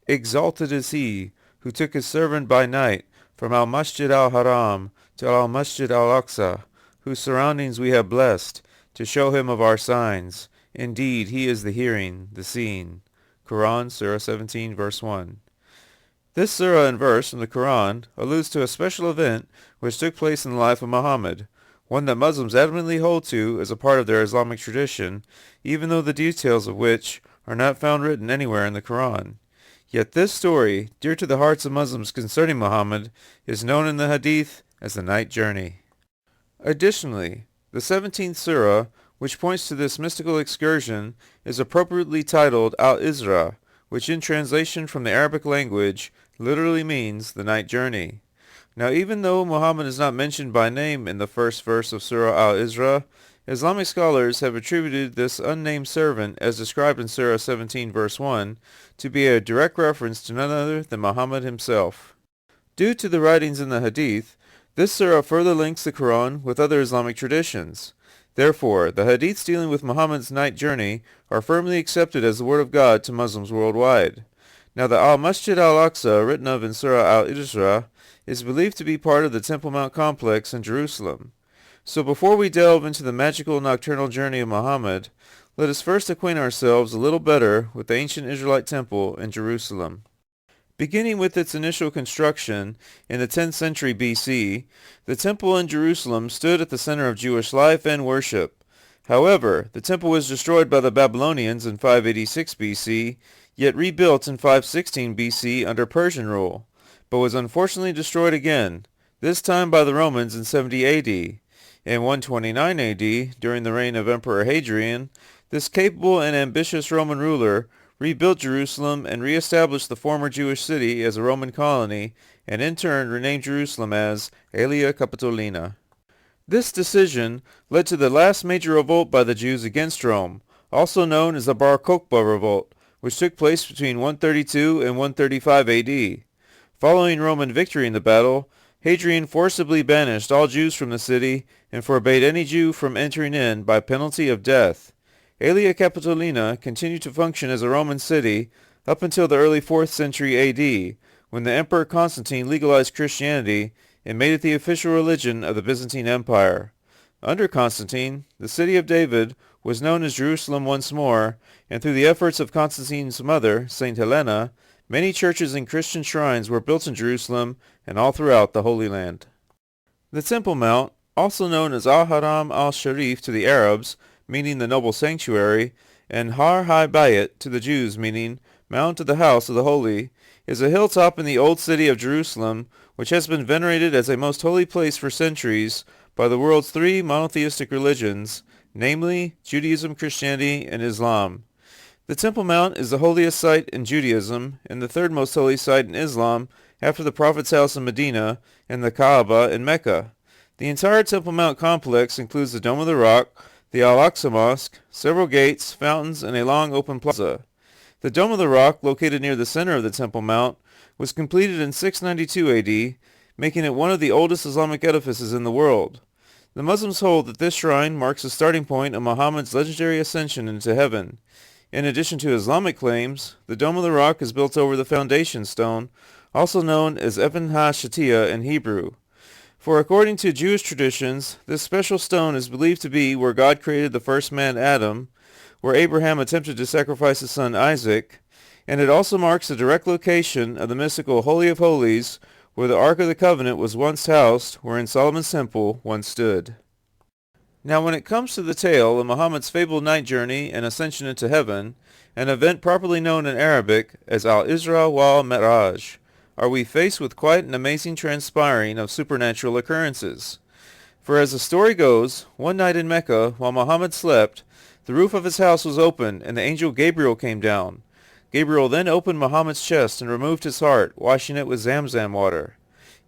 Exalted is he who took his servant by night from al-Masjid al-Haram to al-Masjid al-Aqsa, whose surroundings we have blessed, to show him of our signs. Indeed, he is the hearing, the seeing. Qur'an, Surah 17, verse 1. This surah and verse from the Qur'an alludes to a special event which took place in the life of Muhammad, one that Muslims adamantly hold to as a part of their Islamic tradition, even though the details of which are not found written anywhere in the Qur'an. Yet this story, dear to the hearts of Muslims concerning Muhammad, is known in the hadith as the night journey. Additionally, the 17th surah, which points to this mystical excursion, is appropriately titled al-Isra, which in translation from the Arabic language literally means the night journey. Now, even though Muhammad is not mentioned by name in the first verse of Surah al-Isra, Islamic scholars have attributed this unnamed servant, as described in Surah 17 verse 1, to be a direct reference to none other than Muhammad himself. Due to the writings in the hadith, this surah further links the Quran with other Islamic traditions. Therefore, the hadiths dealing with Muhammad's night journey are firmly accepted as the word of God to Muslims worldwide. Now, the al-Masjid al-Aqsa, written of in Surah al-Isra, is believed to be part of the Temple Mount complex in Jerusalem. So before we delve into the magical nocturnal journey of Muhammad, let us first acquaint ourselves a little better with the ancient Israelite temple in Jerusalem. Beginning with its initial construction in the 10th century BC, the temple in Jerusalem stood at the center of Jewish life and worship. However, the temple was destroyed by the Babylonians in 586 BC, yet rebuilt in 516 BC under Persian rule, but was unfortunately destroyed again, this time by the Romans in 70 AD. In 129 AD, during the reign of Emperor Hadrian, this capable and ambitious Roman ruler rebuilt Jerusalem and re-established the former Jewish city as a Roman colony, and in turn renamed Jerusalem as Aelia Capitolina. This decision led to the last major revolt by the Jews against Rome, also known as the Bar Kokhba revolt, which took place between 132 and 135 AD. Following Roman victory in the battle, Hadrian forcibly banished all Jews from the city and forbade any Jew from entering in by penalty of death. Aelia Capitolina continued to function as a Roman city up until the early 4th century AD, when the Emperor Constantine legalized Christianity and made it the official religion of the Byzantine Empire. Under Constantine, the city of David was known as Jerusalem once more, and through the efforts of Constantine's mother, Saint Helena, many churches and Christian shrines were built in Jerusalem and all throughout the Holy Land. The Temple Mount, also known as Al-Haram al-Sharif to the Arabs, meaning the noble sanctuary, and Har HaBayit to the Jews, meaning Mount of the House of the Holy, is a hilltop in the Old City of Jerusalem, which has been venerated as a most holy place for centuries by the world's three monotheistic religions, namely Judaism, Christianity, and Islam. The Temple Mount is the holiest site in Judaism and the third most holy site in Islam after the Prophet's house in Medina and the Kaaba in Mecca. The entire Temple Mount complex includes the Dome of the Rock, the Al-Aqsa Mosque, several gates, fountains, and a long open plaza. The Dome of the Rock, located near the center of the Temple Mount, was completed in 692 AD, making it one of the oldest Islamic edifices in the world. The Muslims hold that this shrine marks the starting point of Muhammad's legendary ascension into heaven. In addition to Islamic claims, the Dome of the Rock is built over the foundation stone, also known as Eben ha-Shatiyah in Hebrew. For according to Jewish traditions, this special stone is believed to be where God created the first man Adam, where Abraham attempted to sacrifice his son Isaac, and it also marks the direct location of the mystical Holy of Holies, where the Ark of the Covenant was once housed, wherein Solomon's temple once stood. Now when it comes to the tale of Muhammad's fabled night journey and ascension into heaven, an event properly known in Arabic as al-Isra wal-Mi'raj, are we faced with quite an amazing transpiring of supernatural occurrences. For as the story goes, one night in Mecca, while Muhammad slept, the roof of his house was opened, and the angel Gabriel came down. Gabriel then opened Muhammad's chest and removed his heart, washing it with Zamzam water.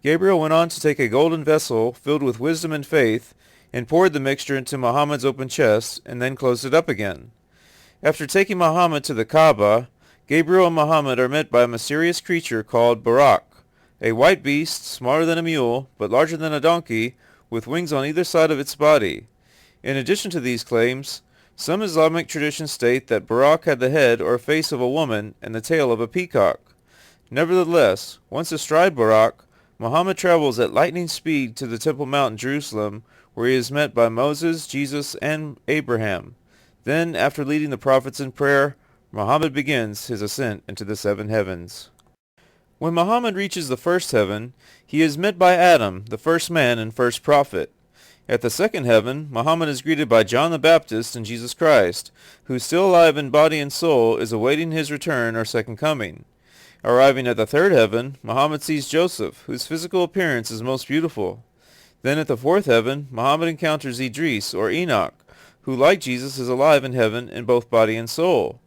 Gabriel went on to take a golden vessel filled with wisdom and faith, and poured the mixture into Muhammad's open chest, and then closed it up again. After taking Muhammad to the Kaaba, Gabriel and Muhammad are met by a mysterious creature called Buraq, a white beast, smaller than a mule, but larger than a donkey, with wings on either side of its body. In addition to these claims, some Islamic traditions state that Buraq had the head or face of a woman and the tail of a peacock. Nevertheless, once astride Buraq, Muhammad travels at lightning speed to the Temple Mount in Jerusalem, where he is met by Moses, Jesus, and Abraham. Then, after leading the prophets in prayer, Muhammad begins his ascent into the seven heavens. When Muhammad reaches the first heaven, he is met by Adam, the first man and first prophet. At the second heaven, Muhammad is greeted by John the Baptist and Jesus Christ, who, still alive in body and soul, is awaiting his return or second coming. Arriving at the third heaven, Muhammad sees Joseph, whose physical appearance is most beautiful. Then at the fourth heaven, Muhammad encounters Idris, or Enoch, who, like Jesus, is alive in heaven in both body and soul.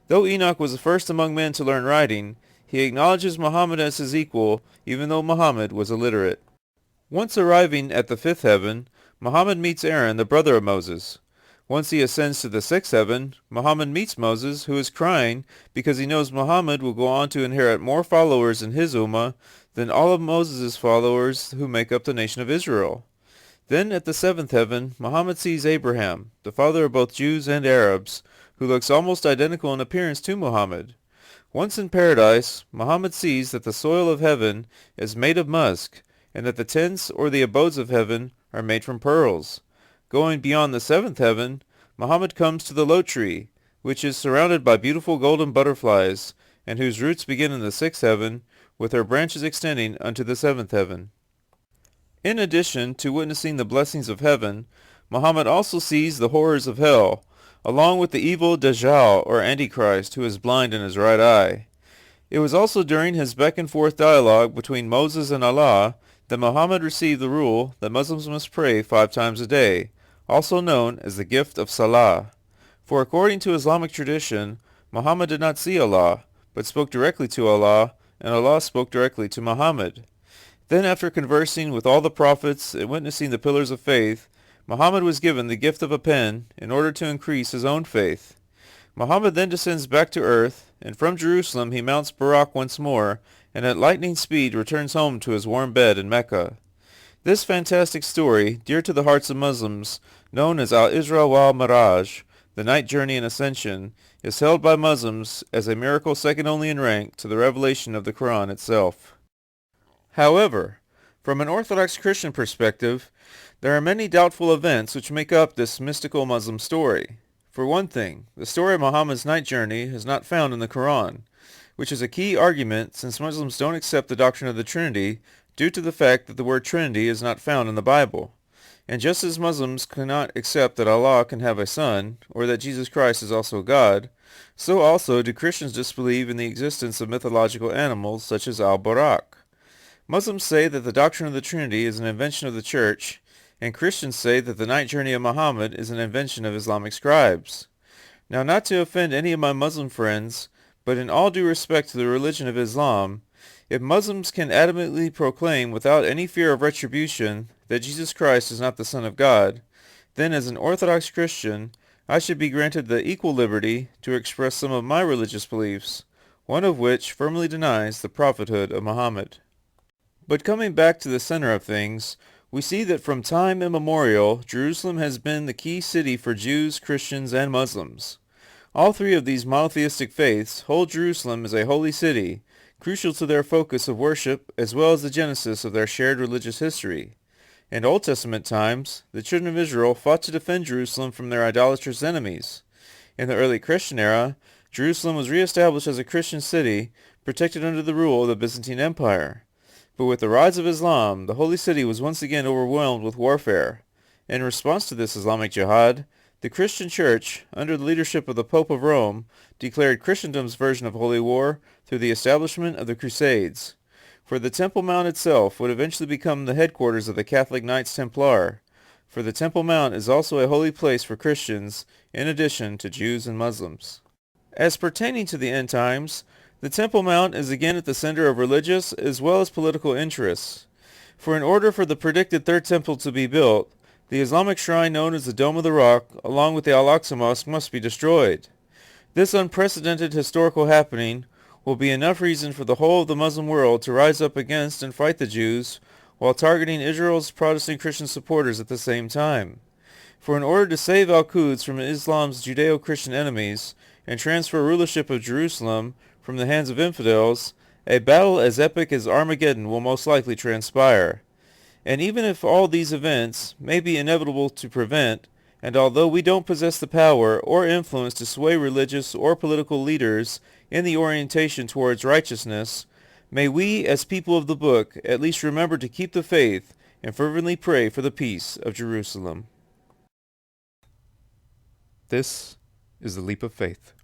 Though Enoch was the first among men to learn writing, he acknowledges Muhammad as his equal, even though Muhammad was illiterate. Once arriving at the fifth heaven, Muhammad meets Aaron, the brother of Moses. Once he ascends to the sixth heaven, Muhammad meets Moses, who is crying because he knows Muhammad will go on to inherit more followers in his ummah than all of Moses' followers who make up the nation of Israel. Then at the seventh heaven, Muhammad sees Abraham, the father of both Jews and Arabs, who looks almost identical in appearance to Muhammad. Once in paradise, Muhammad sees that the soil of heaven is made of musk, and that the tents or the abodes of heaven are made from pearls. Going beyond the seventh heaven, Muhammad comes to the lote tree, which is surrounded by beautiful golden butterflies, and whose roots begin in the sixth heaven, with their branches extending unto the seventh heaven. In addition to witnessing the blessings of heaven, Muhammad also sees the horrors of hell, along with the evil Dajjal, or Antichrist, who is blind in his right eye. It was also during his back-and-forth dialogue between Moses and Allah that Muhammad received the rule that Muslims must pray 5 times a day, also known as the gift of Salah. For according to Islamic tradition, Muhammad did not see Allah, but spoke directly to Allah, and Allah spoke directly to Muhammad. Then, after conversing with all the prophets and witnessing the pillars of faith, Muhammad was given the gift of a pen in order to increase his own faith. Muhammad then descends back to earth, and from Jerusalem he mounts Buraq once more, and at lightning speed returns home to his warm bed in Mecca. This fantastic story, dear to the hearts of Muslims, known as al-Isra wal-Miraj, the night journey and ascension, is held by Muslims as a miracle second only in rank to the revelation of the Qur'an itself. However, from an Orthodox Christian perspective, there are many doubtful events which make up this mystical Muslim story. For one thing, the story of Muhammad's night journey is not found in the Qur'an, which is a key argument since Muslims don't accept the doctrine of the Trinity due to the fact that the word Trinity is not found in the Bible. And just as Muslims cannot accept that Allah can have a son, or that Jesus Christ is also God, so also do Christians disbelieve in the existence of mythological animals such as al-Buraq. Muslims say that the doctrine of the Trinity is an invention of the Church, and Christians say that the night journey of Muhammad is an invention of Islamic scribes. Now, not to offend any of my Muslim friends, but in all due respect to the religion of Islam, if Muslims can adamantly proclaim without any fear of retribution that Jesus Christ is not the Son of God, then as an Orthodox Christian, I should be granted the equal liberty to express some of my religious beliefs, one of which firmly denies the prophethood of Muhammad. But coming back to the center of things, we see that from time immemorial, Jerusalem has been the key city for Jews, Christians, and Muslims. All three of these monotheistic faiths hold Jerusalem as a holy city, crucial to their focus of worship as well as the genesis of their shared religious history. In Old Testament times, the children of Israel fought to defend Jerusalem from their idolatrous enemies. In the early Christian era, Jerusalem was reestablished as a Christian city, protected under the rule of the Byzantine Empire. But with the rise of Islam, the holy city was once again overwhelmed with warfare. In response to this Islamic jihad, the Christian Church, under the leadership of the Pope of Rome, declared Christendom's version of holy war through the establishment of the Crusades. For the Temple Mount itself would eventually become the headquarters of the Catholic Knights Templar, for the Temple Mount is also a holy place for Christians, in addition to Jews and Muslims. As pertaining to the end times, the Temple Mount is again at the center of religious as well as political interests. For in order for the predicted third temple to be built, the Islamic shrine known as the Dome of the Rock, along with the Al-Aqsa Mosque, must be destroyed. This unprecedented historical happening will be enough reason for the whole of the Muslim world to rise up against and fight the Jews, while targeting Israel's Protestant Christian supporters at the same time. For in order to save Al-Quds from Islam's Judeo-Christian enemies, and transfer rulership of Jerusalem from the hands of infidels, A battle as epic as Armageddon will most likely transpire. And even if all these events may be inevitable to prevent, and although we don't possess the power or influence to sway religious or political leaders in the orientation towards righteousness, may we as people of the book at least remember to keep the faith and fervently pray for the peace of Jerusalem. This is the Leap of Faith.